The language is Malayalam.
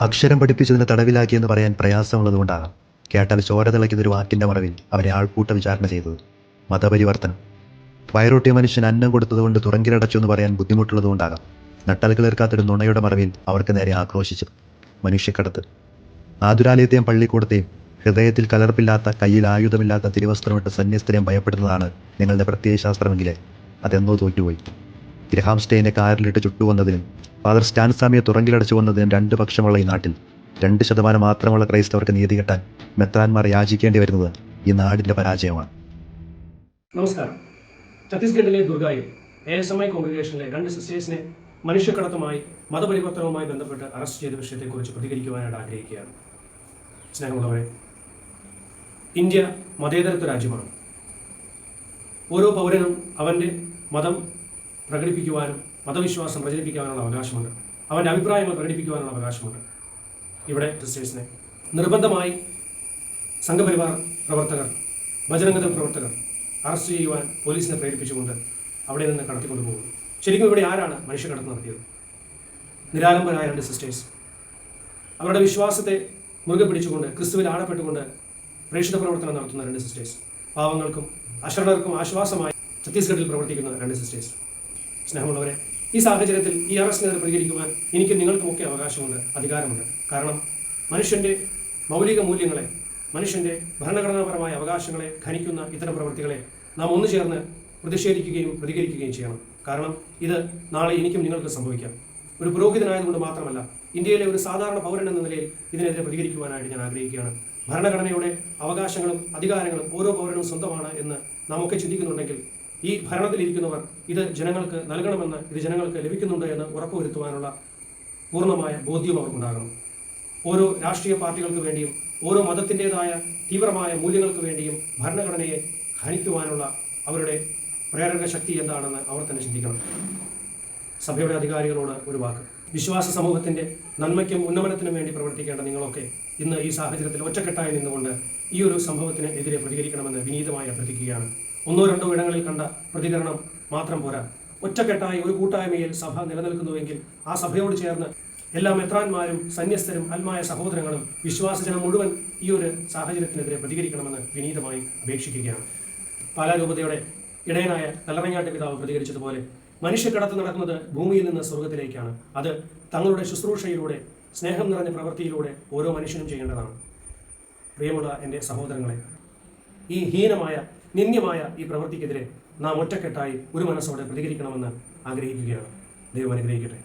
അക്ഷരം പഠിപ്പിച്ചതിന് തടവിലാക്കിയെന്ന് പറയാൻ പ്രയാസമുള്ളതുകൊണ്ടാകാം കേട്ടാൽ ചോര തിളയ്ക്കുന്നൊരു വാക്കിൻ്റെ മറവിൽ അവരെ ആൾക്കൂട്ട വിചാരണ ചെയ്തത്. മതപരിവർത്തനം. വയറൊട്ടിയ മനുഷ്യൻ അന്നം കൊടുത്തതുകൊണ്ട് തുറങ്കിലടച്ചു എന്ന് പറയാൻ ബുദ്ധിമുട്ടുള്ളതുകൊണ്ടാകാം നട്ടൽ കിളിർക്കാത്തൊരു നുണയുടെ മറവിൽ അവർക്ക് നേരെ ആക്രോശിച്ചത്. മനുഷ്യക്കടത്ത്. ആതുരാലയത്തെയും പള്ളിക്കൂടത്തെയും ഹൃദയത്തിൽ കലർപ്പില്ലാത്ത, കയ്യിൽ ആയുധമില്ലാത്ത, തിരുവസ്ത്രമിട്ട സന്യസ്തരെയും ഭയപ്പെടുന്നതാണ് നിങ്ങളുടെ പ്രത്യയശാസ്ത്രമെങ്കിലേ അതെന്നോ തോറ്റുപോയി. ഗ്രഹാം സ്റ്റെയിനെ കാറിലിട്ട് ചുട്ടുവന്നതിനും ഫാദർ സ്റ്റാൻസാമിയെ തുറങ്കിലടച്ചു വന്നതിനും രണ്ട് പക്ഷമുള്ള ഈ നാട്ടിൽ 2% മാത്രമുള്ള ക്രൈസ്തവർക്ക് നീതി കെട്ടാൻ മെത്രാന്മാർ യാചിക്കേണ്ടി വരുന്നത് ഈ നാടിൻ്റെ പരാജയമാണ്. നമസ്കാരം. ഛത്തീസ്ഗഡിലെ ദുർഗായിൽ ASMI കോൺഗ്രിഗേഷനിലെ 2 സിസ്റ്റേഴ്സിനെ മനുഷ്യക്കടത്തുമായി മതപരിവർത്തനവുമായി ബന്ധപ്പെട്ട് അറസ്റ്റ് ചെയ്ത വിഷയത്തെക്കുറിച്ച് പ്രതികരിക്കുവാനായിട്ട് ആഗ്രഹിക്കുകയാണ്. സ്നേഹമുള്ളവരെ, ഇന്ത്യ മതേതരത്വ രാജ്യമാണ്. ഓരോ പൗരനും അവൻ്റെ മതം പ്രകടിപ്പിക്കുവാനും മതവിശ്വാസം പ്രചരിപ്പിക്കാനുള്ള അവകാശമുണ്ട്. അവൻ്റെ അഭിപ്രായങ്ങൾ പ്രകടിപ്പിക്കുവാനുള്ള അവകാശമുണ്ട്. ഇവിടെ സിസ്റ്റേഴ്സിനെ നിർബന്ധമായി സംഘപരിവാർ പ്രവർത്തകർ, ബജരംഗദൾ പ്രവർത്തകർ അറസ്റ്റ് ചെയ്യുവാൻ പോലീസിനെ പ്രേരിപ്പിച്ചുകൊണ്ട് അവിടെ നിന്ന് കടത്തിക്കൊണ്ടുപോകുന്നു. ശരിക്കും ഇവിടെ ആരാണ് മനുഷ്യക്കടത്ത് നടത്തിയത്? നിരാലംബരായ 2 സിസ്റ്റേഴ്സ് അവരുടെ വിശ്വാസത്തെ മുറുകെ പിടിച്ചുകൊണ്ട് ക്രിസ്തുവിൽ ആഴപ്പെട്ടുകൊണ്ട് പ്രേക്ഷിത പ്രവർത്തനം നടത്തുന്ന 2 സിസ്റ്റേഴ്സ്, പാവങ്ങൾക്കും അശരണർക്കും ആശ്വാസമായി ഛത്തീസ്ഗഡിൽ പ്രവർത്തിക്കുന്ന 2 സിസ്റ്റേഴ്സ്. സ്നേഹമുള്ളവരെ, ഈ സാഹചര്യത്തിൽ ഈ അറസ്റ്റിനെതിരെ പ്രതികരിക്കുവാൻ എനിക്കും നിങ്ങൾക്കുമൊക്കെ അവകാശമുണ്ട്, അധികാരമുണ്ട്. കാരണം മനുഷ്യൻ്റെ മൗലിക മൂല്യങ്ങളെ, മനുഷ്യൻ്റെ ഭരണഘടനാപരമായ അവകാശങ്ങളെ ഖനിക്കുന്ന ഇത്തരം പ്രവൃത്തികളെ നാം ഒന്നു ചേർന്ന് പ്രതിഷേധിക്കുകയും പ്രതികരിക്കുകയും ചെയ്യണം. കാരണം ഇത് നാളെ എനിക്കും നിങ്ങൾക്ക് സംഭവിക്കാം. ഒരു പുരോഹിതനായതുകൊണ്ട് മാത്രമല്ല, ഇന്ത്യയിലെ ഒരു സാധാരണ പൗരൻ എന്ന നിലയിൽ ഇതിനെതിരെ പ്രതികരിക്കുവാനായിട്ട് ഞാൻ ആഗ്രഹിക്കുകയാണ്. ഭരണഘടനയുടെ അവകാശങ്ങളും അധികാരങ്ങളും ഓരോ പൗരനും സ്വന്തമാണ് എന്ന് നാം ഒക്കെ ചിന്തിക്കുന്നുണ്ടെങ്കിൽ ഈ ഭരണത്തിലിരിക്കുന്നവർ ഇത് ജനങ്ങൾക്ക് നൽകണമെന്ന്, ഇത് ജനങ്ങൾക്ക് ലഭിക്കുന്നുണ്ട് എന്ന് ഉറപ്പുവരുത്തുവാനുള്ള പൂർണ്ണമായ ബോധ്യം അവർക്കുണ്ടാകണം. ഓരോ രാഷ്ട്രീയ പാർട്ടികൾക്ക് വേണ്ടിയും ഓരോ മതത്തിൻ്റെതായ തീവ്രമായ മൂല്യങ്ങൾക്ക് വേണ്ടിയും ഭരണഘടനയെ ഹനിക്കുവാനുള്ള അവരുടെ പ്രേരക ശക്തി എന്താണെന്ന് അവർ തന്നെ ചിന്തിക്കണം. സഭയുടെ അധികാരികളോട് ഒരു വാക്ക്. വിശ്വാസ സമൂഹത്തിൻ്റെ നന്മയ്ക്കും ഉന്നമനത്തിനും വേണ്ടി പ്രവർത്തിക്കേണ്ട നിങ്ങളൊക്കെ ഇന്ന് ഈ സാഹചര്യത്തിൽ ഒറ്റക്കെട്ടായി നിന്നുകൊണ്ട് ഈ ഒരു സംഭവത്തിന് എതിരെ പ്രതികരിക്കണമെന്ന് വിനീതമായി അഭ്യർത്ഥിക്കുകയാണ്. 1-2 ഇടങ്ങളിൽ കണ്ട പ്രതികരണം മാത്രം പോരാ. ഒറ്റക്കെട്ടായി ഒരു കൂട്ടായ്മയിൽ സഭ നിലനിൽക്കുന്നുവെങ്കിൽ ആ സഭയോട് ചേർന്ന് എല്ലാ മെത്രാന്മാരും സന്യസ്തരും ആത്മായ സഹോദരങ്ങളും വിശ്വാസജനം മുഴുവൻ ഈ ഒരു സാഹചര്യത്തിനെതിരെ പ്രതികരിക്കണമെന്ന് വിനീതമായി അപേക്ഷിക്കുകയാണ്. പാലാ രൂപതയുടെ ഇടയനായ കല്ലറങ്ങാട്ട് പിതാവ് പ്രതികരിച്ചതുപോലെ മനുഷ്യക്കടത്ത് നടക്കുന്നത് ഭൂമിയിൽ നിന്ന് സ്വർഗത്തിലേക്കാണ്. അത് തങ്ങളുടെ ശുശ്രൂഷയിലൂടെ, സ്നേഹം നിറഞ്ഞ പ്രവൃത്തിയിലൂടെ ഓരോ മനുഷ്യനും ചെയ്യേണ്ടതാണ്. പ്രിയമുള്ള എൻ്റെ സഹോദരങ്ങളെ, ഈ ഹീനമായ, നിന്ദ്യമായ ഈ പ്രവൃത്തിക്കെതിരെ നാം ഒറ്റക്കെട്ടായി ഒരു മനസ്സോടെ പ്രതികരിക്കണമെന്ന് ആഗ്രഹിക്കുകയാണ്. ദൈവം അനുഗ്രഹിക്കട്ടെ.